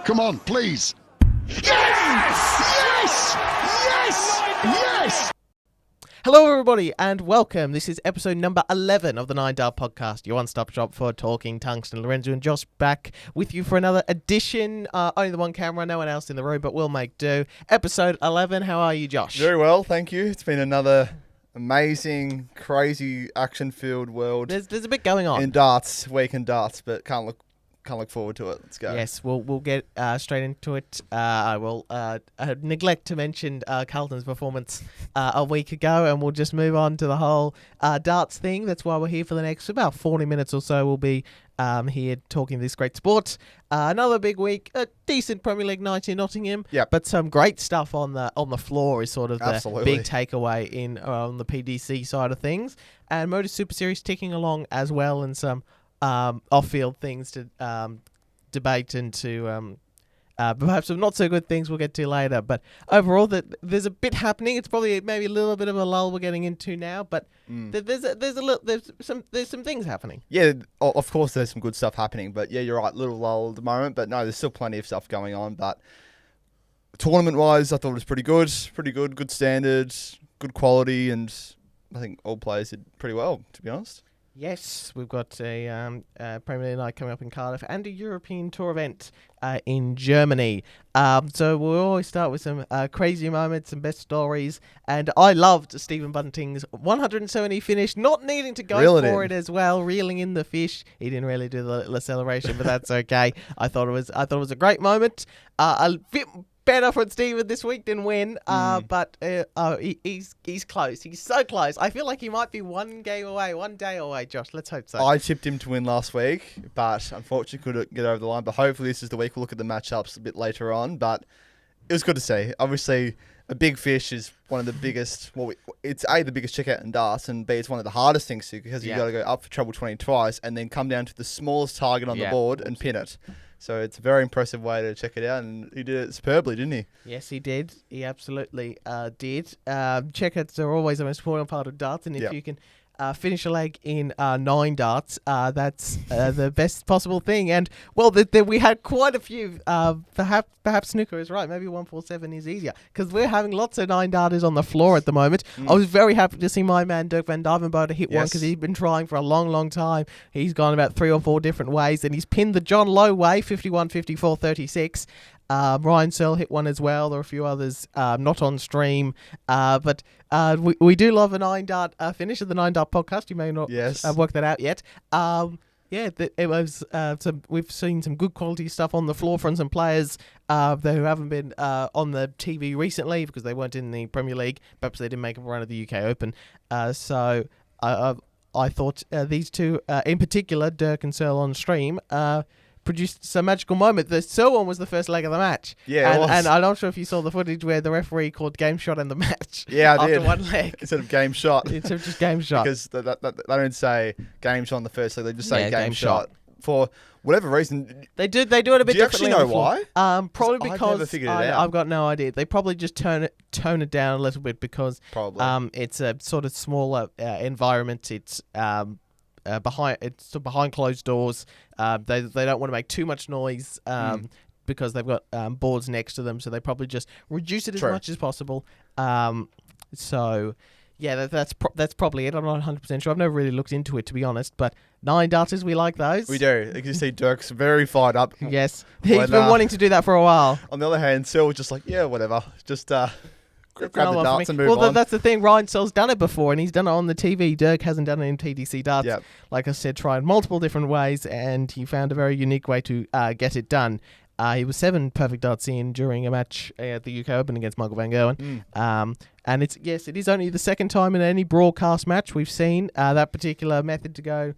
Come on, please. Yes! Yes! Yes! Yes! Hello, everybody, and welcome. This is episode number 11 of the Nine Dart Podcast, your one-stop shop for talking tungsten. Lorenzo and Josh back with you for another edition. Only the one camera, no one else in the room, but we'll make do. Episode 11. How are you, Josh? Very well, thank you. It's been another amazing, crazy, action-filled world. There's a bit going on in darts, week in darts, but can't look forward to it. Let's go. Yes, we'll get straight into it. I will neglect to mention Carlton's performance a week ago, and we'll just move on to the whole darts thing. That's why we're here for the next about 40 minutes or so. We'll be here talking this great sport. Another big week, a decent Premier League night in Nottingham, but some great stuff on the floor is sort of the big takeaway on the PDC side of things. And Modus Super Series ticking along as well, and some off-field things to debate and to perhaps some not so good things we'll get to later. But overall, there's a bit happening. It's probably maybe a little bit of a lull we're getting into now, but there's some things happening. Yeah, of course there's some good stuff happening, but yeah, you're right, little lull at the moment. But no, there's still plenty of stuff going on. But tournament-wise, I thought it was pretty good, good standards, good quality, and I think all players did pretty well, to be honest. Yes, we've got a Premier League night coming up in Cardiff and a European Tour event in Germany. So we'll always start with some crazy moments and best stories. And I loved Stephen Bunting's 170 finish, not needing to go for it as well, reeling in the fish. He didn't really do the celebration, but that's okay. I thought it was a great moment. A bit better for Stephen this week than win, but he's close. He's so close. I feel like he might be one day away, Josh. Let's hope so. I tipped him to win last week, but unfortunately couldn't get over the line. But hopefully this is the week we'll look at the matchups a bit later on. But it was good to see. Obviously, a big fish is one of the biggest. Well, it's A, the biggest checkout in darts, and B, it's one of the hardest things to, because you got to go up for treble 20 twice and then come down to the smallest target on the board and pin it. So it's a very impressive way to check it out, and he did it superbly, didn't he? Yes, he did. He absolutely did. Checkouts are always the most important part of darts, and if you can finish a leg in 9 darts, that's the best possible thing. And, well, we had quite a few. Perhaps snooker is right. Maybe 147 is easier, because we're having lots of 9 darters on the floor at the moment. I was very happy to see my man Dirk van Duijvenbode hit one, because he's been trying for a long, long time. He's gone about 3 or 4 different ways, and he's pinned the John Lowe way, 51, 54, 36. Searle hit one as well. There are a few others not on stream. But we do love a 9 dart finish of the 9 dart podcast. You may not have worked that out yet. It was. We've seen some good quality stuff on the floor from some players who haven't been on the TV recently because they weren't in the Premier League. Perhaps they didn't make a run of the UK Open. So I thought these two, in particular, Dirk and Searle on stream, produced some magical moment. The Searle one was the first leg of the match. Yeah, it was. And I'm not sure if you saw the footage where the referee called game shot in the match. Yeah, I did. After one leg. Instead of game shot. Instead of just game shot. Because they don't say game shot on the first leg, they just say game shot. For whatever reason. They do it a bit differently. Do you actually know why? Probably because I've never figured it out. I've got no idea. They probably just tone it down a little bit because it's a sort of smaller environment. It's behind closed doors. They don't want to make too much noise because they've got boards next to them, so they probably just reduce it as much as possible. So yeah, that's probably it. I'm not 100% sure. I've never really looked into it, to be honest. But 9 darters, we like those. We do. You can see Dirk's very fired up. Yes, he's been wanting to do that for a while. On the other hand, Searle was just like, yeah, whatever, just grab the darts and move on. Well, that's the thing. Ryan Searle's done it before, and he's done it on the TV. Dirk hasn't done it in TDC darts. Yep. Like I said, tried multiple different ways, and he found a very unique way to get it done. He was 7 perfect darts in during a match at the UK Open against Michael van Gerwen. And it is only the second time in any broadcast match we've seen that particular method to go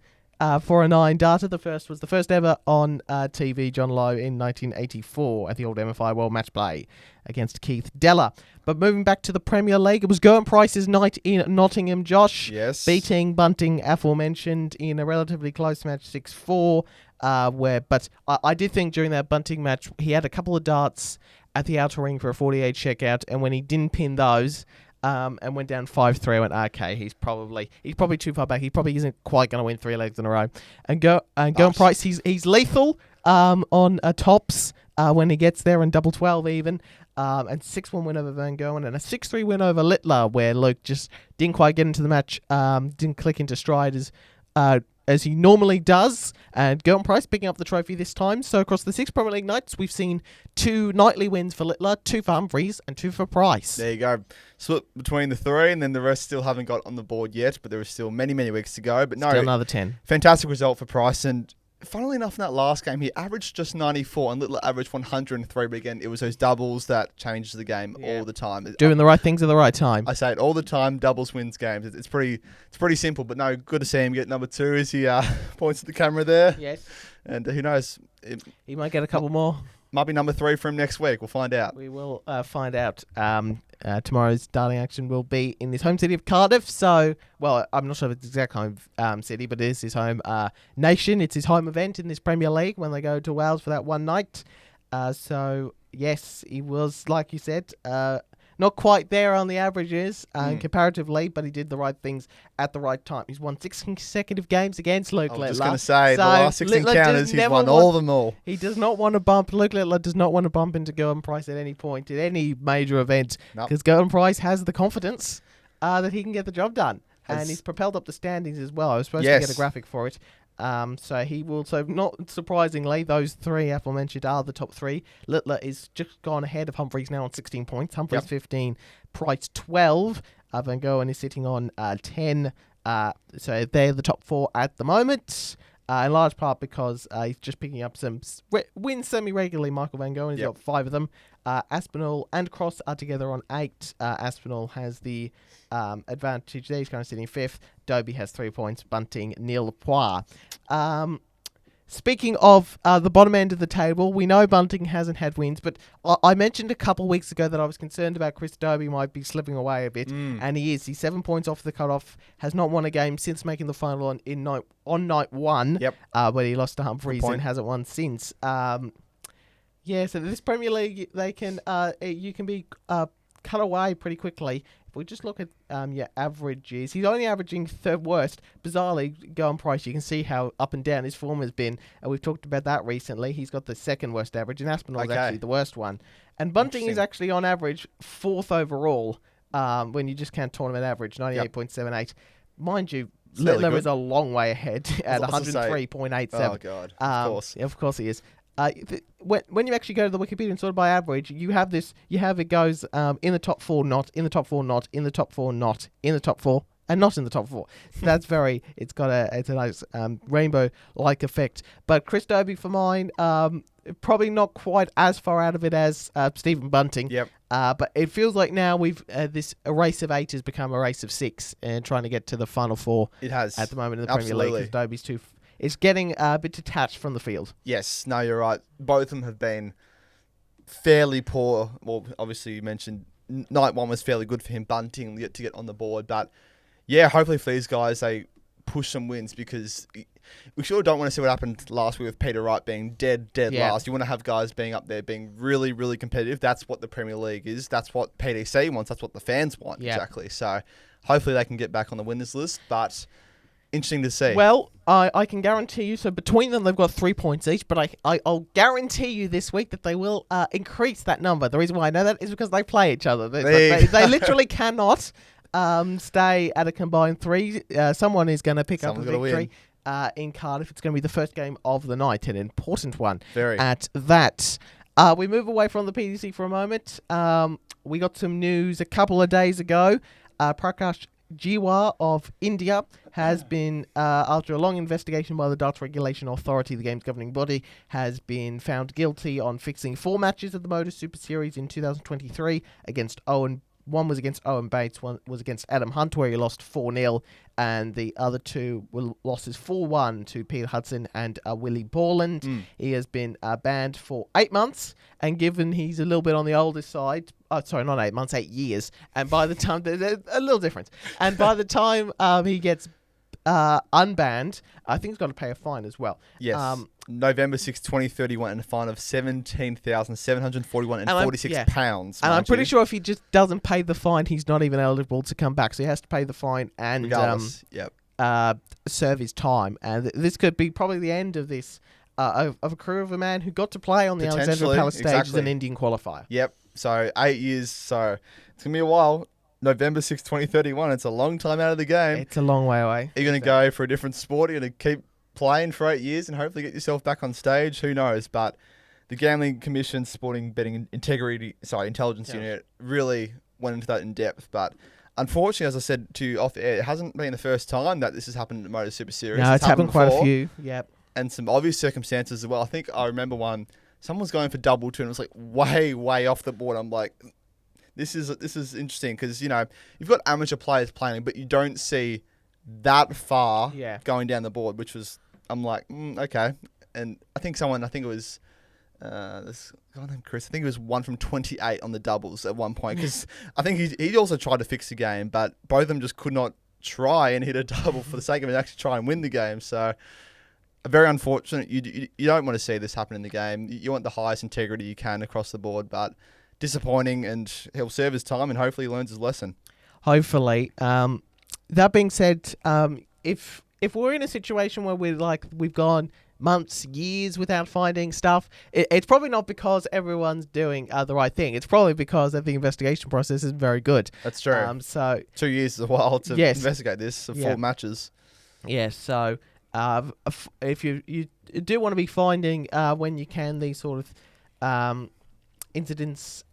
for a 9 darter. The first was the first ever on TV, John Lowe, in 1984 at the old MFI World Match Play against Keith Deller. But moving back to the Premier League, it was Gerwyn Price's night in Nottingham, Josh. Yes. Beating Bunting, aforementioned, in a relatively close match, 6-4. But I did think during that Bunting match, he had a couple of darts at the outer ring for a 48 checkout, and when he didn't pin those, and went down 5-3, I went, okay, he's probably too far back. He probably isn't quite going to win 3 legs in a row. And Gerwyn Price, he's lethal on tops. when he gets there, and double 12 even. And 6-1 win over Van Gogh, and a 6-3 win over Littler, where Luke just didn't quite get into the match, didn't click into stride as he normally does, and Gerwyn Price picking up the trophy this time. So across the 6 Premier League nights, we've seen 2 nightly wins for Littler, 2 for Humphreys, and 2 for Price. There you go. Split between the 3, and then the rest still haven't got on the board yet, but there are still many, many weeks to go. But no, Still another 10. Fantastic result for Price, and funnily enough, in that last game, he averaged just 94, and Littler averaged 103. But again, it was those doubles that changed the game all the time. Doing the right things at the right time. I say it all the time. Doubles wins games. It's pretty simple. But no, good to see him get number 2 as he points at the camera there. Yes. And who knows? He might get a couple more. Might be number 3 for him next week. We'll find out. We will find out. Tomorrow's darting action will be in his home city of Cardiff. So, well, I'm not sure if it's exact home city, but it is his home nation. It's his home event in this Premier League when they go to Wales for that one night. So, yes, he was, like you said, not quite there on the averages comparatively, but he did the right things at the right time. He's won 6 consecutive games against Luke Littler. I was just going to say, the last 6 encounters, he's won all of them all. He does not want to bump, Luke Littler does not want to bump into Gerwyn Price at any point, at any major event, because Gerwyn Price has the confidence that he can get the job done. And he's propelled up the standings as well. I was supposed to get a graphic for it. So he will. So not surprisingly, those 3 aforementioned are the top 3. Littler is just gone ahead of Humphreys now on 16 points. Humphreys 15, Price 12. Van Gogh is sitting on 10. So they're the top 4 at the moment. In large part because he's just picking up some wins semi-regularly. Michael Van Gogh has got 5 of them. Aspinall and Cross are together on 8. Aspinall has the advantage there. He's kind of sitting 5th. Dobie has 3 points. Bunting, nil points. Speaking of the bottom end of the table, we know Bunting hasn't had wins, but I mentioned a couple weeks ago that I was concerned about Chris Dobie might be slipping away a bit, and he is. He's 7 points off the cutoff, has not won a game since making the final on night 1, where he lost to Humphreys and hasn't won since. So this Premier League, they can you can be cut away pretty quickly. If we just look at your averages, he's only averaging 3rd worst. Bizarrely, Gerwyn Price, you can see how up and down his form has been. And we've talked about that recently. He's got the 2nd worst average, and Aspinall is actually the worst one. And Bunting is actually on average 4th overall when you just count tournament average, 98.78. Mind you, Littler is a long way ahead at 103.87. Oh, God. Of course. Of course he is. When you actually go to the Wikipedia and sort of by average, you have it goes in the top 4, not in the top 4, not in the top 4, not in the top 4, and not in the top 4. So that's it's a nice rainbow-like effect. But Chris Dobie for mine, probably not quite as far out of it as Stephen Bunting. But it feels like now this a race of 8 has become a race of 6, and trying to get to the final 4. It has at the moment in the Premier League because Dobie's too. It's getting a bit detached from the field. Yes, no, you're right. Both of them have been fairly poor. Well, obviously you mentioned night 1 was fairly good for him, Bunting, to get on the board. But yeah, hopefully for these guys, they push some wins, because we sure don't want to see what happened last week with Peter Wright being dead last. You want to have guys being up there, being really, really competitive. That's what the Premier League is. That's what PDC wants. That's what the fans want, exactly. So hopefully they can get back on the winners list, but interesting to see. Well, I can guarantee you, so between them they've got 3 points each, but I'll guarantee you this week that they will increase that number. The reason why I know that is because they play each other. They literally cannot stay at a combined 3. Someone is going to pick up a victory in Cardiff. It's going to be the first game of the night, an important one at that. We move away from the PDC for a moment. We got some news a couple of days ago. Prakash Jiwa of India has been, after a long investigation by the Darts Regulation Authority, the game's governing body, has been found guilty on fixing 4 matches at the Modus Super Series in 2023 against Owen. One was against Owen Bates, one was against Adam Hunt, where he lost 4-0, and the other 2 were losses 4-1 to Peter Hudson and Willie Borland. He has been banned for 8 months, and given he's a little bit on the older side, sorry, not 8 months, 8 years, and by the time, there's a little difference, and by the time he gets unbanned, I think he's got to pay a fine as well. Yes. November 6, 2031, and a fine of £17,741.46. And I'm pretty sure if he just doesn't pay the fine, he's not even eligible to come back. So he has to pay the fine and serve his time. And this could be probably the end of this of a career of a man who got to play on the Alexandra Potentially, Palace stage as exactly. an Indian qualifier. Yep. So 8 years. So it's going to be a while. November 6th, 2031. It's a long time out of the game. It's a long way away. Are you going to go for a different sport? Are you going to keep playing for 8 years and hopefully get yourself back on stage? Who knows? But the Gambling Commission Sporting Betting Intelligence Unit really went into that in depth. But unfortunately, as I said to you off air, it hasn't been the first time that this has happened in the Modus Super Series. No, it's happened quite a before, few. Yep. and some obvious circumstances as well. I think I remember one. Someone was going for double two and it was like way off the board. I'm like, this is interesting because, you know, you've got amateur players playing, but you don't see that far going down the board, which was, I'm like, okay. And I think it was this guy named Chris. I think it was 1 from 28 on the doubles at one point because I think he also tried to fix the game, but both of them just could not try and hit a double for the sake of it, actually try and win the game. So very unfortunate. You don't want to see this happen in the game. You want the highest integrity you can across the board, but disappointing, and he'll serve his time and hopefully he learns his lesson. Hopefully. That being said, if we're in a situation where we've gone months, years without finding stuff, it's probably not because everyone's doing the right thing. It's probably because the investigation process isn't very good. That's true. So 2 years is a while to investigate this, 4 matches. Yes, so if you do want to be finding when you can these sort of incidents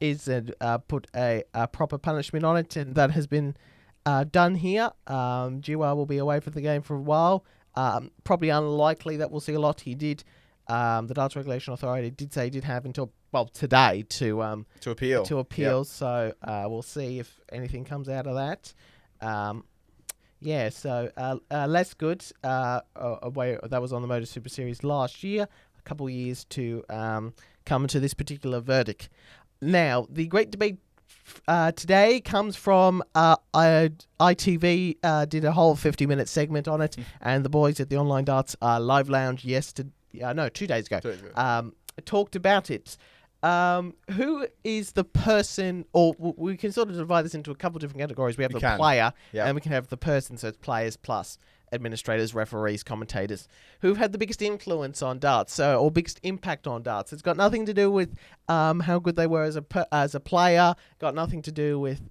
put a proper punishment on it, and that has been done here. Giwa will be away from the game for a while. Probably unlikely that we'll see a lot. He did. The Darts Regulation Authority did say he did have until today to appeal. Yep. So we'll see if anything comes out of that. So less good. That was on the Modus Super Series last year. A couple of years to come to this particular verdict. Now, the great debate today comes from ITV. Did a whole 50-minute segment on it, and the boys at the Online Darts Live Lounge 2 days ago, talked about it. Who is the person, or we can sort of divide this into a couple of different categories. We have the player, and we can have the person, so it's players plus administrators, referees, commentators, who've had the biggest influence on darts, or biggest impact on darts. It's got nothing to do with how good they were as a player, got nothing to do with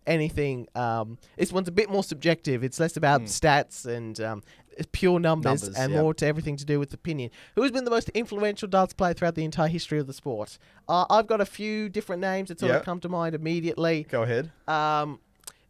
anything. This one's a bit more subjective. It's less about stats and pure numbers and more to everything to do with opinion. Who has been the most influential darts player throughout the entire history of the sport? I've got a few different names that sort of come to mind immediately. Go ahead.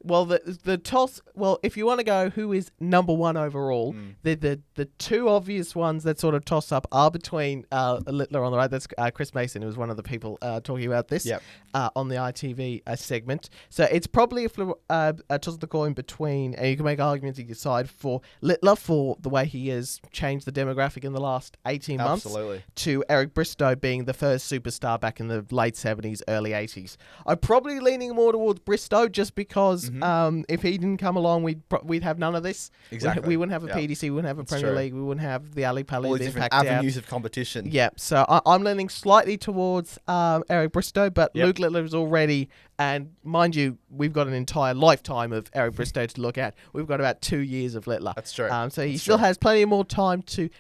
Well, the toss. Well, if you want to go, who is number one overall? The two obvious ones that sort of toss up are between Littler on the right. That's Chris Mason, who was one of the people talking about this on the ITV segment. So it's probably a toss of the coin between, and you can make arguments either side for Littler for the way he has changed the demographic in the last 18 months. Absolutely. To Eric Bristow being the first superstar back in the late 70s, early 80s. I'm probably leaning more towards Bristow just because. If he didn't come along, we'd have none of this. Exactly. We wouldn't have a PDC, we wouldn't have a Premier League, we wouldn't have the Ali Pali. All these different avenues of competition. Yeah, so I'm leaning slightly towards Eric Bristow, but Luke Littler's already, and mind you, we've got an entire lifetime of Eric Bristow to look at. We've got about 2 years of Littler. That's true. So he still has plenty more time to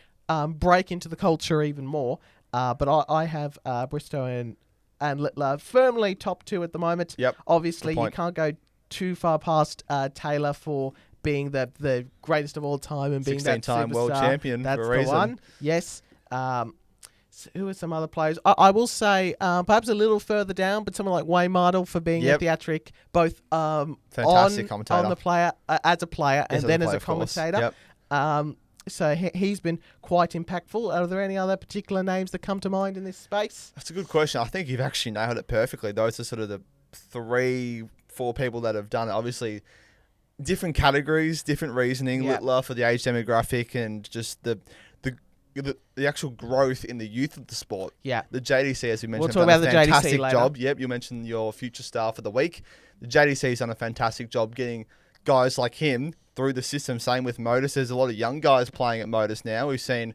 break into the culture even more. But I have Bristow and Littler firmly top 2 at the moment. Yep. Obviously, you can't go too far past Taylor for being the greatest of all time and being that 16-time superstar. world champion. That's for a the reason. one. Yes. Who are some other players? I will say perhaps a little further down, but someone like Wayne Mardle for being a theatric, both fantastic commentator on the player as a player and then as a player, commentator. So he's been quite impactful. Are there any other particular names that come to mind in this space? That's a good question. I think you've actually nailed it perfectly. Those are sort of the 3-4 people that have done it. Obviously, different categories, different reasoning. Littler for the age demographic and just the actual growth in the youth of the sport. Yeah. The JDC, as we mentioned, we'll have done talk a about fantastic the JDC later. job. Yep, you mentioned your future star for the week. The JDC has done a fantastic job getting guys like him through the system. Same with Modus. There's a lot of young guys playing at Modus now. We've seen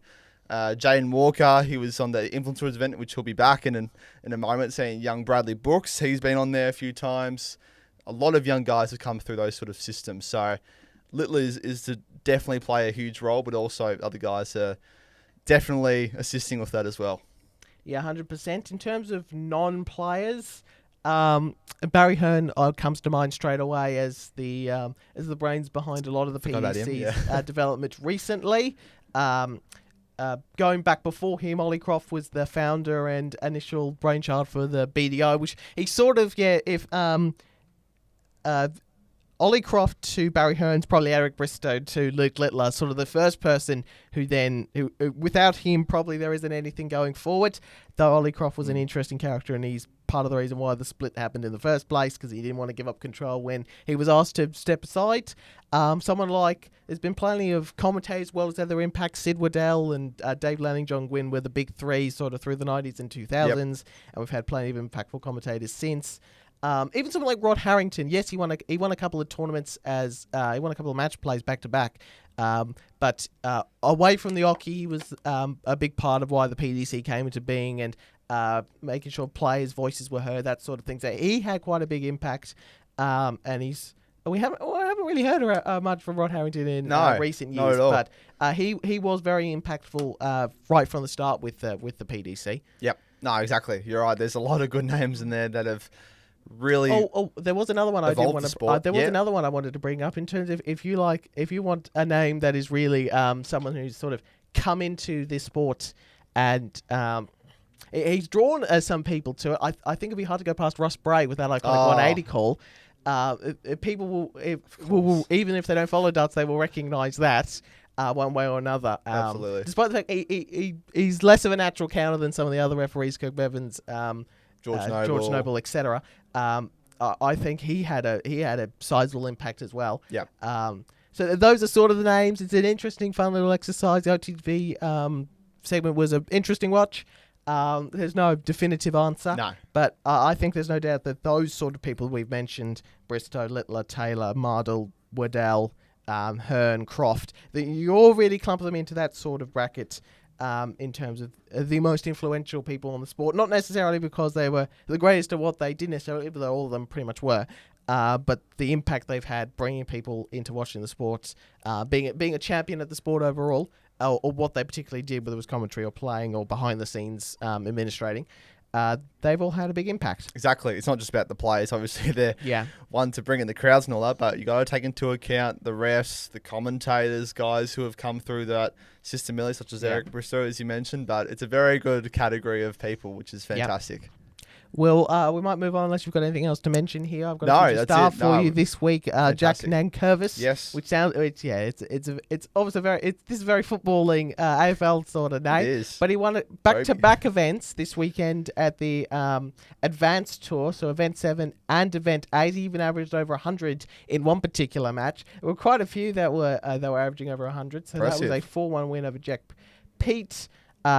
Jaden Walker, he was on the Influencers event, which he'll be back in a moment. Seeing young Bradley Brooks, he's been on there a few times. A lot of young guys have come through those sort of systems. So Littler is to definitely play a huge role, but also other guys are definitely assisting with that as well. Yeah, 100%. In terms of non-players, Barry Hearn comes to mind straight away as the brains behind a lot of the Forgot about him, PDC's development recently. Going back before him, Ollie Croft was the founder and initial brainchild for the BDO, which he sort of, if Ollie Croft to Barry Hearns, probably Eric Bristow to Luke Littler, sort of the first person who without him, probably there isn't anything going forward. Though Ollie Croft was an interesting character, and he's part of the reason why the split happened in the first place, because he didn't want to give up control when he was asked to step aside. Someone like, there's been plenty of commentators, as well as other impacts. Sid Waddell and Dave Lanning, John Gwynn were the big three sort of through the 90s and 2000s, and we've had plenty of impactful commentators since. Even someone like Rod Harrington, yes, he won a couple of tournaments he won a couple of match plays back to back. But away from the Oki, he was a big part of why the PDC came into being, and making sure players' voices were heard, that sort of thing. So he had quite a big impact, and I haven't really heard much from Rod Harrington in recent years, but he was very impactful right from the start with the PDC. Yep. No, exactly. You're right. There's a lot of good names in there that have really. There was another one I did want to. There was another one I wanted to bring up in terms of if you want a name that is really someone who's sort of come into this sport and he's drawn some people to it. I think it'd be hard to go past Ross Bray with that iconic 180 call. People will, even if they don't follow darts, they will recognise that. One way or another. Absolutely. Despite the fact he's less of a natural counter than some of the other referees, Kirk Bevins, George Noble, etc. I think he had a sizable impact as well. Yeah. So those are sort of the names. It's an interesting, fun little exercise. The OTV segment was an interesting watch. There's no definitive answer. No. But I think there's no doubt that those sort of people we've mentioned, Bristow, Littler, Taylor, Mardle, Waddell, Hearn, Croft, you all really clump them into that sort of bracket in terms of the most influential people on the sport. Not necessarily because they were the greatest at what they did necessarily, even though all of them pretty much were, but the impact they've had bringing people into watching the sports, being a champion at the sport overall, or what they particularly did, whether it was commentary or playing or behind the scenes administrating. They've all had a big impact. Exactly. It's not just about the players. Obviously, they're one to bring in the crowds and all that, but you got to take into account the refs, the commentators, guys who have come through that system early, such as Eric Bristow, as you mentioned. But it's a very good category of people, which is fantastic. Well, we might move on unless you've got anything else to mention here. I've got a star for you this week. Jack Nankervis. Yes. Which sounds it's obviously this is very footballing AFL sort of name. It is. But he won back-to-back events this weekend at the Advanced Tour, so Event 7 and Event 8. He even averaged over 100 in one particular match. There were quite a few that were averaging over 100. So Impressive. that was a 4-1 win over Jack Pete.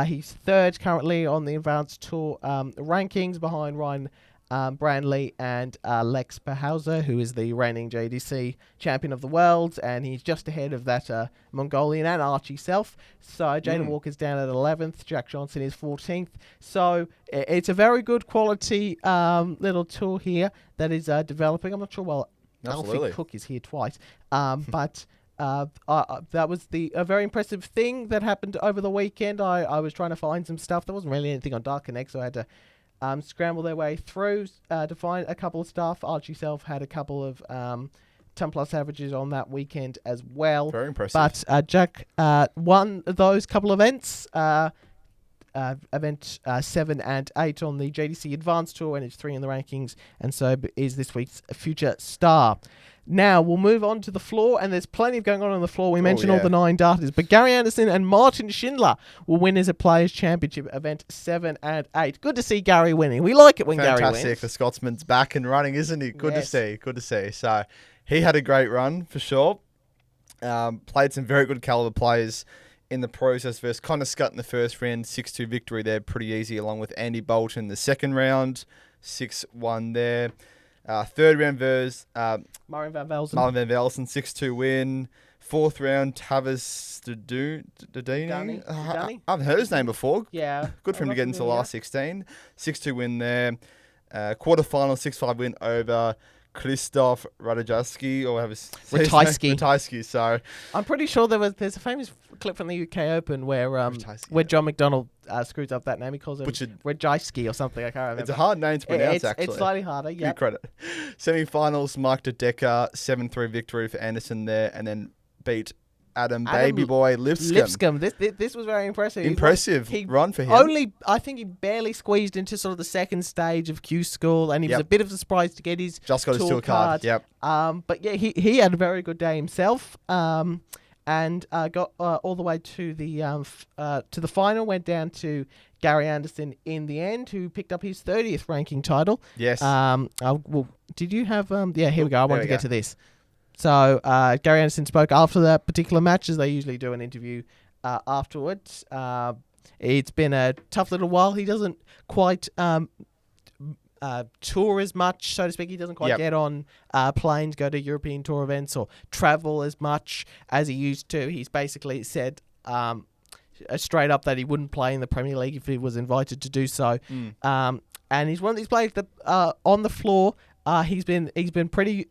He's third currently on the Advanced Tour rankings behind Ryan Brandley and Lex Perhauser, who is the reigning JDC champion of the world, and he's just ahead of that Mongolian and Archie Self. So Jaden Walker's down at 11th, Jack Johnson is 14th. So it's a very good quality little tour here that is developing. I'm not sure, Alfie Cook is here twice, but... that was a very impressive thing that happened over the weekend. I was trying to find some stuff. There wasn't really anything on Dark Connect, so I had to scramble their way through to find a couple of stuff. Archie Self had a couple of 10-plus averages on that weekend as well. Very impressive. But Jack won those couple of events. Event 7 and 8 on the JDC Advanced Tour, and it's 3 in the rankings, and so is this week's future star. Now, we'll move on to the floor, and there's plenty of going on the floor. We mentioned all the 9 darters, but Gary Anderson and Martin Schindler will win as a Players' Championship Event 7 and 8. Good to see Gary winning. We like it when Gary wins. Fantastic. The Scotsman's back and running, isn't he? Good to see. Good to see. So, he had a great run, for sure. Played some very good caliber players in the process versus Connor Scott in the first round, 6-2 victory there, pretty easy, along with Andy Bolton in the second round, 6-1 there. Third round versus Martin Van Velzen, 6-2 win. Fourth round, Tavis Dudini. I've heard his name before. Yeah. Good for him to get into the last 16. 6-2 win there. Quarterfinal, 6-5 win over Krzysztof Ratajski, or have Ratajski. So I'm pretty sure there's a famous clip from the UK Open where Ratajski, where John McDonnell screws up that name. He calls him Butchered. Ratajski or something. I can't remember. It's a hard name to pronounce, actually. It's slightly harder, yeah. Good credit. Semi-finals, Mark de Decker, 7-3 victory for Anderson there, and then beat Adam Baby Boy Lipscomb. This was very impressive. Impressive run for him. I think he barely squeezed into sort of the second stage of Q School, and he was a bit of a surprise to get his just got his tour card. Yep. But yeah, he had a very good day himself. And got all the way to the final. Went down to Gary Anderson in the end, who picked up his 30th ranking title. Yes. Well, did you have? Yeah, here we go. I wanted to get to this. So Gary Anderson spoke after that particular match, as they usually do an interview afterwards. It's been a tough little while. He doesn't quite tour as much, so to speak. He doesn't quite get on planes, go to European tour events, or travel as much as he used to. He's basically said straight up that he wouldn't play in the Premier League if he was invited to do so. And he's one of these players that on the floor, he's been pretty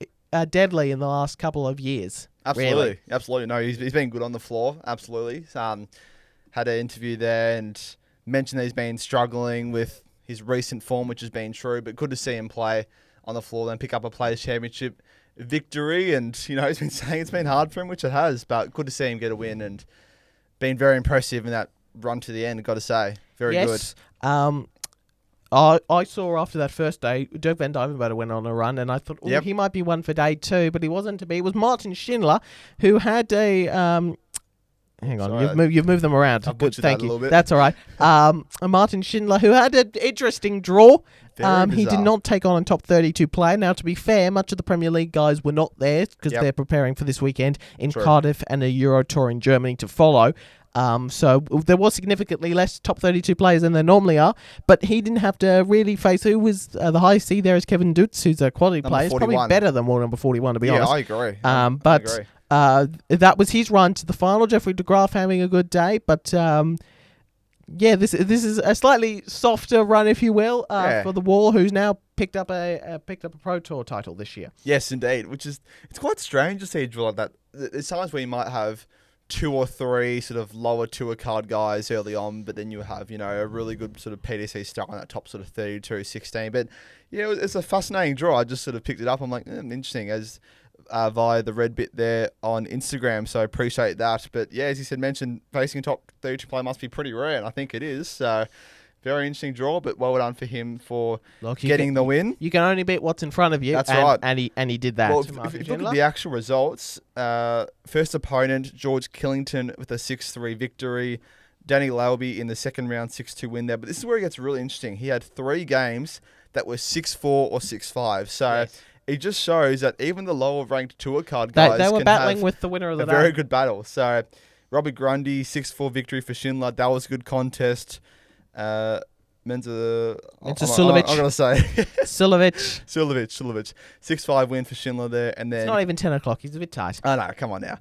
deadly in the last couple of years. Absolutely. No, he's been good on the floor. Absolutely. Had an interview there and mentioned that he's been struggling with his recent form, which has been true, but good to see him play on the floor, then pick up a Players' Championship victory. And, he's been saying it's been hard for him, which it has, but good to see him get a win and been very impressive in that run to the end, got to say. Very good. I saw after that first day, Dirk van Duijvenbode went on a run, and I thought, he might be one for day two, but he wasn't to be. It was Martin Schindler, who had a... Hang on, you've moved them around. Good, thank you. A little bit. That's all right. Martin Schindler, who had an interesting draw. He did not take on a top 32 player. Now, to be fair, much of the Premier League guys were not there because they're preparing for this weekend in Cardiff and a Euro tour in Germany to follow. So there was significantly less top 32 players than there normally are, but he didn't have to really face who was the highest seed there is Kevin Dutz, who's a quality player. He's probably better than number 41, to be honest. Yeah, I agree. I agree. That was his run to the final. Jeffrey de Graaf having a good day, but this is a slightly softer run, if you will, for the Wall, who's now picked up a Pro Tour title this year. Yes, indeed. It's quite strange to see a draw like that. There's times where you might have 2 or 3 sort of lower tour card guys early on, but then you have a really good sort of PDC star on that top sort of 32, 16. But it's a fascinating draw. I just sort of picked it up. I'm like, interesting, as via the red bit there on Instagram, so appreciate that. But as you said, mentioned facing top 32 player must be pretty rare, and I think it is. So very interesting draw, but well done for him for getting the win. You can only beat what's in front of you. That's right. And he did that. Well, if you look at the actual results, first opponent, George Killington with a 6-3 victory. Danny Lalby in the second round, 6-2 win there. But this is where it gets really interesting. He had 3 games that were 6-4 or 6-5. So it just shows that even the lower ranked tour card guys they were can battling have with the winner of the day. A very good battle. So Robbie Grundy, 6-4 victory for Schindler. That was a good contest. Sulovic. I'm going to say. Sulovic. 6-5 win for Schindler there. And then it's not even 10 o'clock. He's a bit tight. Oh, no. Come on now.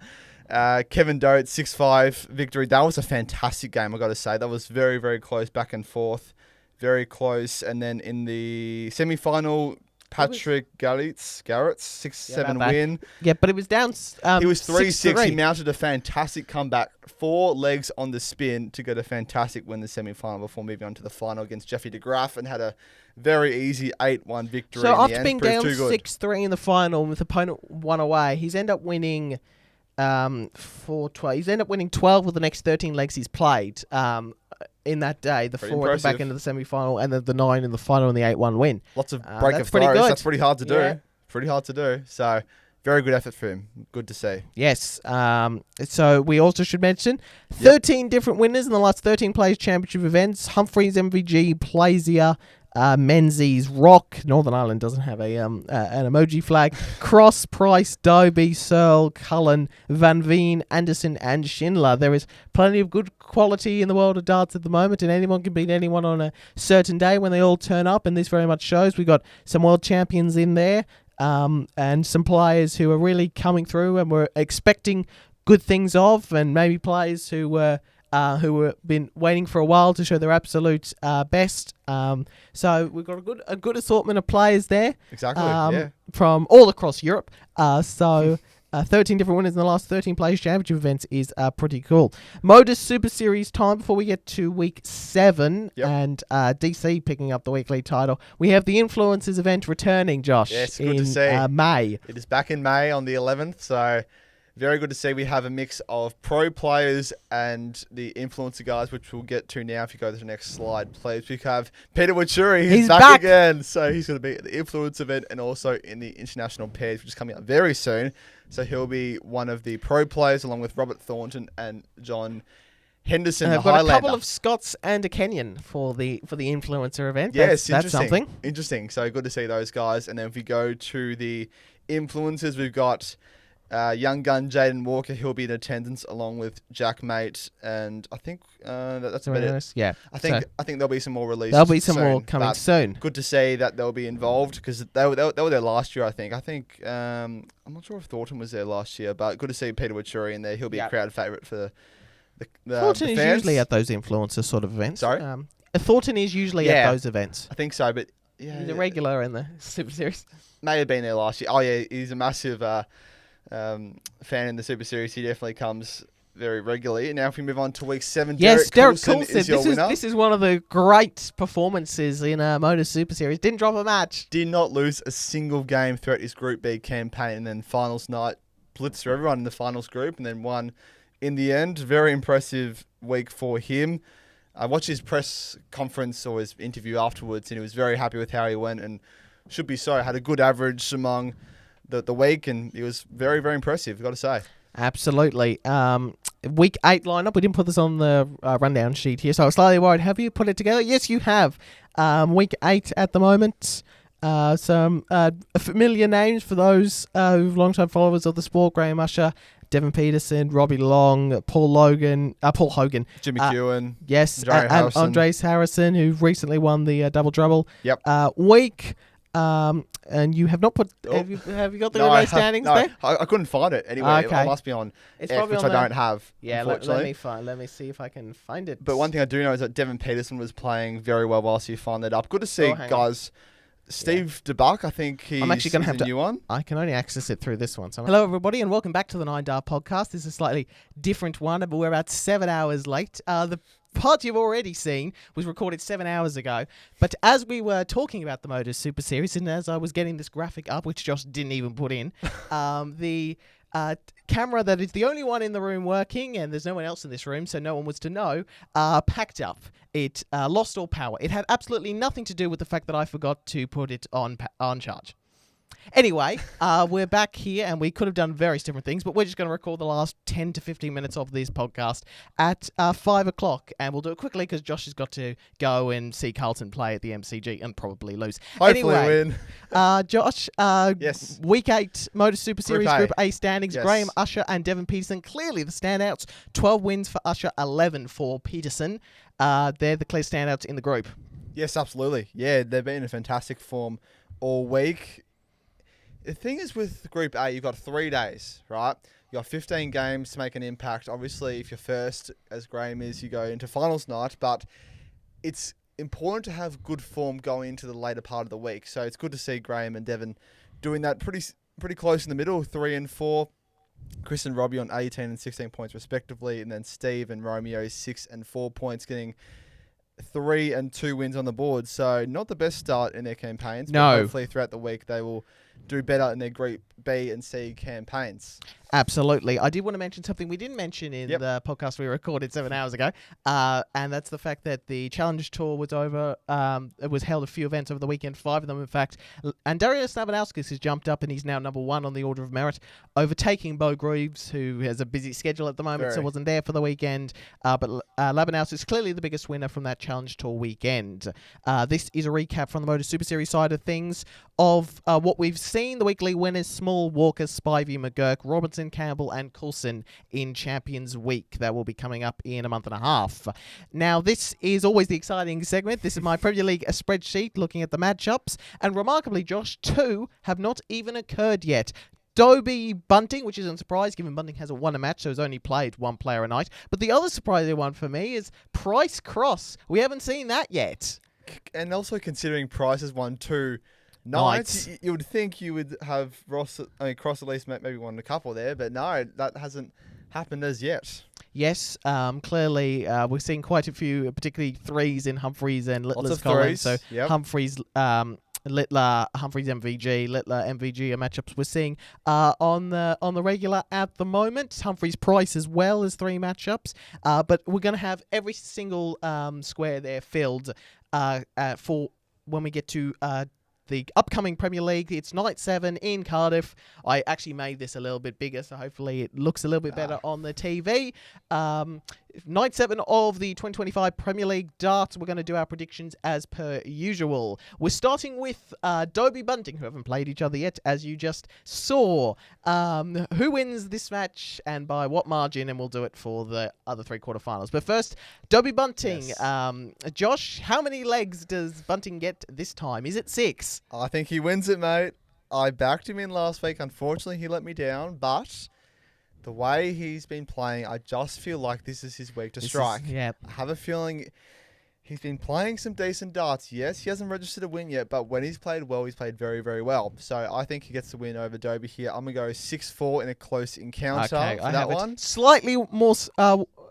Kevin Dote, 6-5 victory. That was a fantastic game, I got to say. That was very, very close, back and forth. Very close. And then in the semi-final, Patrick Garrett's 6-7 win. Yeah, but it was down. He was 3-6. He mounted a fantastic comeback, 4 legs on the spin to get a fantastic win in the semi-final before moving on to the final against Jeffrey de Graaf, and had a very easy 8-1 victory. So in after the end. being down 6-3 in the final with opponent 1 away, he's ended up winning 4-12. He's ended up winning 12 of the next 13 legs he's played. In that day, the 4 at the back end of the semi-final, and then the 9 in the final, and the 8-1 win. Lots of break of throws. That's pretty hard to do. Yeah. Pretty hard to do. So, very good effort for him. Good to see. Yes. So, we also should mention 13 different winners in the last 13 Players' Championship events. Humphreys, MVG, Plazier, Menzies, Rock. Northern Ireland doesn't have an emoji flag. Cross, Price, Dobie, Searle, Cullen, Van Veen, Anderson, and Schindler. There is plenty of good quality in the world of darts at the moment, and anyone can beat anyone on a certain day when they all turn up, and this very much shows. We've got some world champions in there, and some players who are really coming through and we're expecting good things of, and maybe players who were who have been waiting for a while to show their absolute best. So we've got a good assortment of players there. Exactly. From all across Europe. 13 different winners in the last 13 Players Championship events is pretty cool. Modus Super Series time before we get to week 7 and DC picking up the weekly title. We have the Influencers event returning, Josh. Yes, good to see. May. It is back in May on the 11th, so very good to see. We have a mix of pro players and the influencer guys, which we'll get to now if you go to the next slide, please. We have Peter Wachuri. He's back again. So he's going to be at the influence event and also in the international pairs, which is coming up very soon. So he'll be one of the pro players along with Robert Thornton and John Henderson, the I've got Highlander. a couple of Scots and a Kenyan for the influencer event. Yes, that's something. Interesting. So good to see those guys. And then if we go to the influencers, we've got young gun Jaden Walker. He'll be in attendance along with Jack Mate, and I think that's about it. Yeah, I think there'll be some more releases. There'll be some more coming soon. Good to see that they'll be involved because they were there last year. I think I'm not sure if Thornton was there last year, but good to see Peter Wachuri in there. He'll be a crowd favourite for the Thornton is fans. usually at those influencer sort of events. Sorry, Thornton is usually at those events. I think so, but he's a regular in the Super Series. May have been there last year. Oh yeah, he's a massive fan in the Super Series. He definitely comes very regularly. And now if we move on to week 7, yes, Derek Coulson is your winner. This is one of the great performances in Modus Super Series. Didn't drop a match. Did not lose a single game throughout his Group B campaign, and then finals night blitzed through everyone in the finals group and then won in the end. Very impressive week for him. I watched his press conference or his interview afterwards, and he was very happy with how he went, and should be so. Had a good average among the week, and he was very, very impressive, I've got to say. Absolutely. Week 8 lineup. We didn't put this on the rundown sheet here, so I was slightly worried. Have you put it together? Yes, you have. Week 8 at the moment. Some familiar names for those long-time followers of the sport. Graham Usher, Devon Peterson, Robbie Long, Paul Hogan, Jimmy Kewen. Yes, and Andres Harrison, who recently won the Double Trouble. Yep. Week. And you have not put. Have you got the relay standings there? I couldn't find it anyway. Okay. It must be on It's F, which I don't have. Yeah, let me see if I can find it. But one thing I do know is that Devon Peterson was playing very well whilst you find that up. Good to see, guys. Steve DeBuck, I think I'm actually going to have a new one. I can only access it through this one. So hello, everybody, and welcome back to the 9 Dart podcast. This is a slightly different one, but we're about 7 hours late. The part you've already seen was recorded 7 hours ago. But as we were talking about the Modus Super Series, and as I was getting this graphic up, which Josh didn't even put in, the camera that is the only one in the room working, and there's no one else in this room, so no one was to know, packed up. It lost all power. It had absolutely nothing to do with the fact that I forgot to put it on charge. Anyway, we're back here, and we could have done various different things, but we're just going to record the last 10 to 15 minutes of this podcast at 5 o'clock, and we'll do it quickly because Josh has got to go and see Carlton play at the MCG and probably lose. Hopefully win. Josh, yes. Week 8 Modus Super Series Group A standings, yes. Graham Usher and Devon Peterson, clearly the standouts. 12 wins for Usher, 11 for Peterson. They're the clear standouts in the group. Yes, absolutely. Yeah, they've been in fantastic form all week. The thing is with Group A, you've got 3 days, right? You've got 15 games to make an impact. Obviously, if you're first, as Graham is, you go into finals night. But it's important to have good form going into the later part of the week. So it's good to see Graham and Devon doing that pretty close in the middle, 3 and 4. Chris and Robbie on 18 and 16 points respectively. And then Steve and Romeo 6 and 4 points, getting 3 and 2 wins on the board. So not the best start in their campaigns. No. But hopefully throughout the week they will do better in their Group B and C campaigns. Absolutely. I did want to mention something we didn't mention in the podcast we recorded 7 hours ago, and that's the fact that the Challenge Tour was over. It was held a few events over the weekend, 5 of them, in fact. And Darius Labanowskis has jumped up, and he's now number 1 on the order of merit, overtaking Bo Greaves, who has a busy schedule at the moment, so wasn't there for the weekend. But Labanowskis is clearly the biggest winner from that Challenge Tour weekend. This is a recap from the Modus Super Series side of things of what we've seen. The weekly winners: Small, Walker, Spivey, McGurk, Robertson, Campbell and Coulson in Champions Week. That will be coming up in a month and a half. Now, this is always the exciting segment. This is my Premier League spreadsheet looking at the matchups, and remarkably, Josh, 2 have not even occurred yet. Duijvenbode, which isn't a surprise given Bunting hasn't won a match, so has only played one player a night. But the other surprising one for me is Price Cross. We haven't seen that yet. And also considering Price has won 2 nights, you would think you would have Cross at least maybe won a couple there, but no, that hasn't happened as yet. Yes, clearly we're seeing quite a few, particularly threes in Humphries and Littler's of Collins. threes, So yep. Humphries, Littler, Humphries MVG, Littler MVG are matchups we're seeing on the regular at the moment. Humphries Price as well as 3 matchups, but we're going to have every single square there filled for when we get to the upcoming Premier League. It's night 7 in Cardiff. I actually made this a little bit bigger, so hopefully it looks a little bit better on the TV. Night 7 of the 2025 Premier League darts. We're going to do our predictions as per usual. We're starting with Duijvenbode, who haven't played each other yet, as you just saw. Who wins this match and by what margin? And we'll do it for the other 3 quarterfinals. But first, Duijvenbode. Yes. Josh, how many legs does Bunting get this time? Is it 6? I think he wins it, mate. I backed him in last week. Unfortunately, he let me down, but the way he's been playing, I just feel like this is his week to strike. Yeah. I have a feeling he's been playing some decent darts. Yes, he hasn't registered a win yet, but when he's played well, he's played very, very well. So I think he gets the win over Dobie here. I'm going to go 6-4 in a close encounter for that one. Slightly more...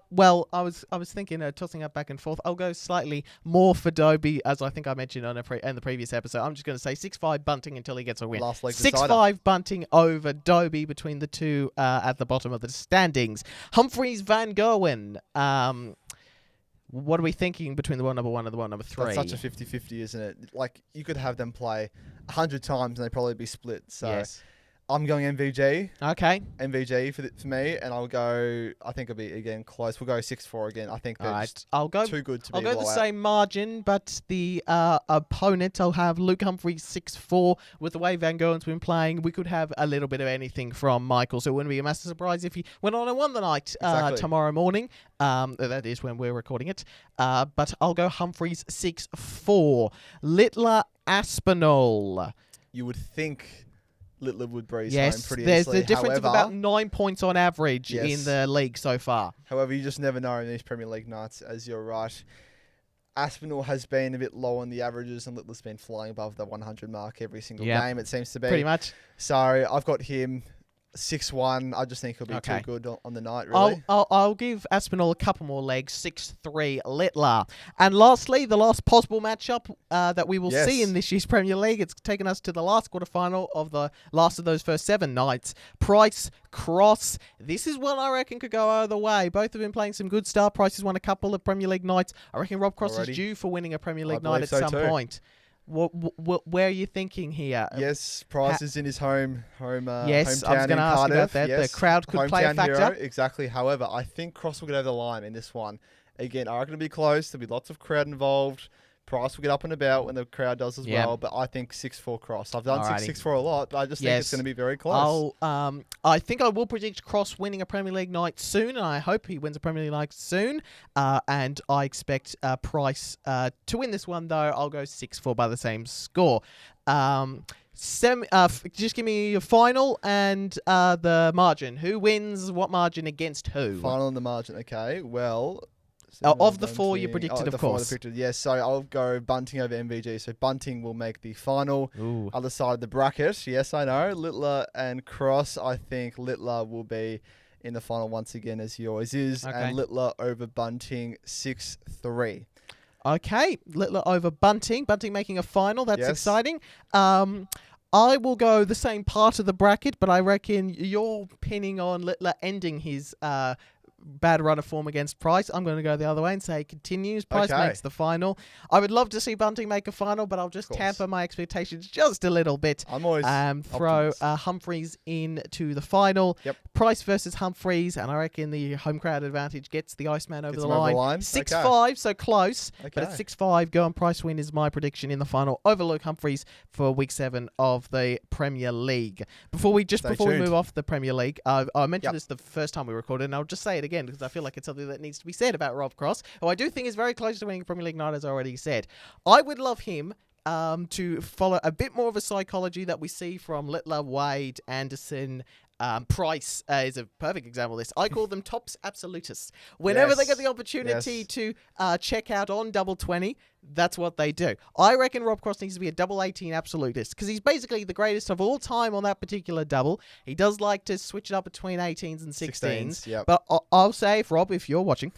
well, I was thinking tossing up back and forth. I'll go slightly more for Dobie, as I think I mentioned on in the previous episode. I'm just going to say 6-5 Bunting until he gets a win. Last leg 6-5 Bunting over Dobie between the two at the bottom of the standings. Humphries Van Gerwen. What are we thinking between the one number 1 and the one number 3? That's such a 50-50, isn't it? Like, you could have them play 100 times and they'd probably be split. So yes. I'm going MVG. Okay. MVG for me, and I'll go. I think it'll be again close. We'll go 6-4 again. I think they're just too good to be. I'll go the same margin, but the opponent, I'll have Luke Humphries 6-4. With the way Van Gerwen's been playing, we could have a little bit of anything from Michael, so it wouldn't be a massive surprise if he went on and won the night tomorrow morning. That is when we're recording it. But I'll go Humphries 6-4. Littler Aspinall. You would think Littler would breeze home yes, pretty there's easily. the difference However, of about 9 points on average yes. in the league so far. However, you just never know in these Premier League nights, as you're right. Aspinall has been a bit low on the averages, and Littler's been flying above the 100 mark every single game, it seems to be. Pretty much. So I've got him 6-1. I just think he'll be too good on the night, really. I'll give Aspinall a couple more legs, 6-3 Littler. And lastly, the last possible matchup that we will see in this year's Premier League. It's taken us to the last quarterfinal of the last of those first 7 nights. Price Cross. This is one I reckon could go either way. Both have been playing some good stuff. Price has won a couple of Premier League nights. I reckon Rob Cross is due for winning a Premier League night at some point. Where are you thinking here? Yes, Price is in his home yes, hometown I was going to ask Cardiff. about that. Yes, the crowd could play a factor. Hero, exactly. However, I think Cross will get over the line in this one. Again, I reckon it'll be close. There'll be lots of crowd involved. Price will get up and about when the crowd does as well, but I think 6-4 Cross. I've done 6-4 a lot, but I just think it's going to be very close. I think I will predict Cross winning a Premier League night soon, and I hope he wins a Premier League night soon. And I expect Price to win this one, though. I'll go 6-4 by the same score. Just give me your final and the margin. Who wins what margin against who? Final and the margin, okay. Well... of the 4 you predicted, of course. Yes, so I'll go Bunting over MVG. So Bunting will make the final. Ooh. Other side of the bracket. Yes, I know. Littler and Cross. I think Littler will be in the final once again, as he always is. Okay. And Littler over Bunting 6-3. Okay, Littler over Bunting. Bunting making a final. That's exciting. I will go the same part of the bracket, but I reckon you're pinning on Littler ending his bad run of form against Price. I'm going to go the other way and say continues. Price makes the final. I would love to see Bunting make a final, but I'll just tamper my expectations just a little bit. I'm always throw Humphries into the final. Yep. Price versus Humphries, and I reckon the home crowd advantage gets the Iceman over the line. 6-5, so close. But at 6-5, go on Price win is my prediction in the final over Luke Humphries for week 7 of the Premier League. Before we move off the Premier League, I mentioned this the first time we recorded, and I'll just say it again because I feel like it's something that needs to be said about Rob Cross, who I do think is very close to winning Premier League night, as I already said. I would love him to follow a bit more of a psychology that we see from Littler, Wade, Anderson. Price is a perfect example of this. I call them tops absolutists. Whenever they get the opportunity to check out on double 20, that's what they do. I reckon Rob Cross needs to be a double 18 absolutist because he's basically the greatest of all time on that particular double. He does like to switch it up between 18s and 16s. Yep. But I'll say, if you're watching,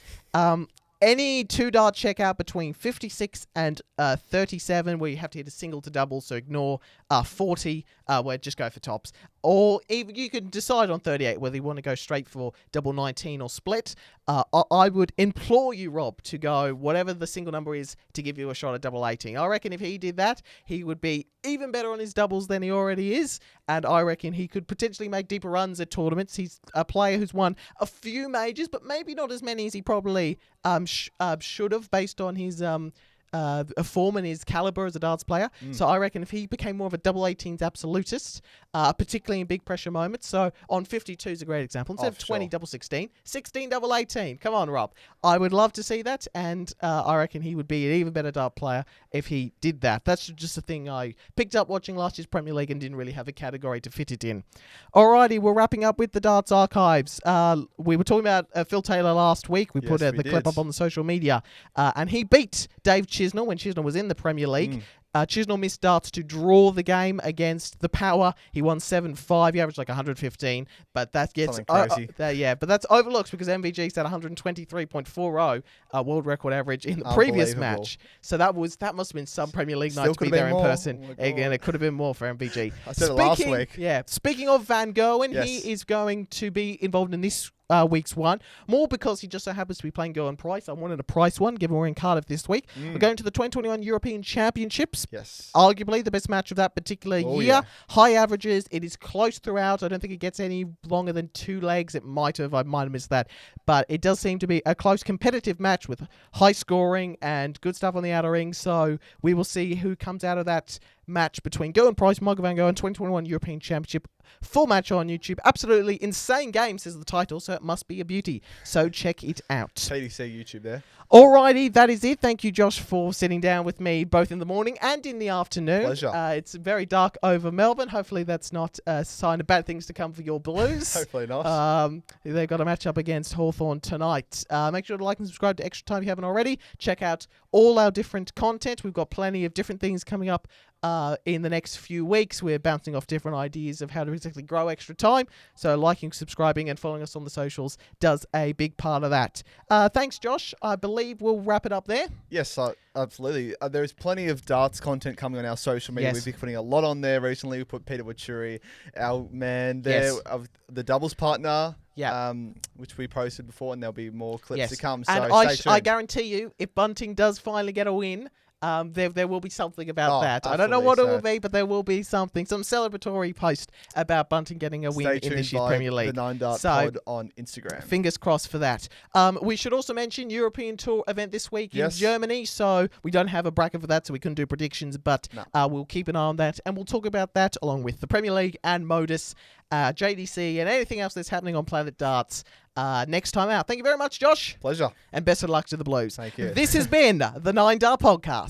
any 2-dart checkout between 56 and 37 where you have to hit a single to double, so ignore 40 where just go for tops. Or even you can decide on 38 whether you want to go straight for double 19 or split. I would implore you, Rob, to go whatever the single number is to give you a shot at double 18. I reckon if he did that, he would be even better on his doubles than he already is. And I reckon he could potentially make deeper runs at tournaments. He's a player who's won a few majors, but maybe not as many as he probably should have based on his form and his caliber as a darts player. So I reckon if he became more of a double 18s absolutist, particularly in big pressure moments, so on 52 is a great example. Instead of 20 double 16, 16 double 18. Come on, Rob. I would love to see that, and I reckon he would be an even better dart player if he did that. That's just a thing I picked up watching last year's Premier League and didn't really have a category to fit it in. Alrighty, we're wrapping up with the darts archives. We were talking about Phil Taylor last week. We put the clip up on the social media, and he beat Dave Chisnell when Chisnell was in the Premier League. Chisnell missed darts to draw the game against the Power. He won 7-5. He averaged like 115, but that gets crazy. But that's overlooked because MVG set 123.40 world record average in the previous match. So that must have been some Premier League night to be there in person. Again, it could have been more for MVG. I said it last week. Yeah. Speaking of Van Gerwen, he is going to be involved in this week's one, more because he just so happens to be playing Gerwyn Price. I wanted a Price one, given we're in Cardiff this week. We're going to the 2021 European Championships. Yes. Arguably the best match of that particular year. Yeah. High averages. It is close throughout. I don't think it gets any longer than 2 legs. I might have missed that. But it does seem to be a close competitive match with high scoring and good stuff on the outer ring. So we will see who comes out of that match between Gerwyn Price, Michael Van Gerwen, 2021 European Championship. Full match on YouTube. Absolutely insane game, says the title, so it must be a beauty. So check it out. TDC YouTube there. Alrighty, that is it. Thank you, Josh, for sitting down with me both in the morning and in the afternoon. Pleasure. It's very dark over Melbourne. Hopefully that's not a sign of bad things to come for your Blues. Hopefully not. They've got a match up against Hawthorn tonight. Make sure to like and subscribe to Extra Time if you haven't already. Check out all our different content. We've got plenty of different things coming up in the next few weeks. We're bouncing off different ideas of how to exactly grow Extra Time. So liking, subscribing, and following us on the socials does a big part of that. Thanks, Josh. I believe we'll wrap it up there. Yes, absolutely. There's plenty of darts content coming on our social media. We've been putting a lot on there recently. We put Peter Wachuri, our man there, of the doubles partner. Which we posted before, and there'll be more clips to come. So and I guarantee you, if Bunting does finally get a win, there will be something about that. I don't know what it will be, but there will be something, some celebratory post about Bunting getting a win in this year's Premier League. The 9-Dart Pod on Instagram. Fingers crossed for that. We should also mention European Tour event this week in Germany. So we don't have a bracket for that, so we couldn't do predictions, but we'll keep an eye on that, and we'll talk about that along with the Premier League and Modus, JDC, and anything else that's happening on Planet Darts next time out. Thank you very much, Josh. Pleasure. And best of luck to the Blues. Thank you. This has been the 9-Dart Podcast.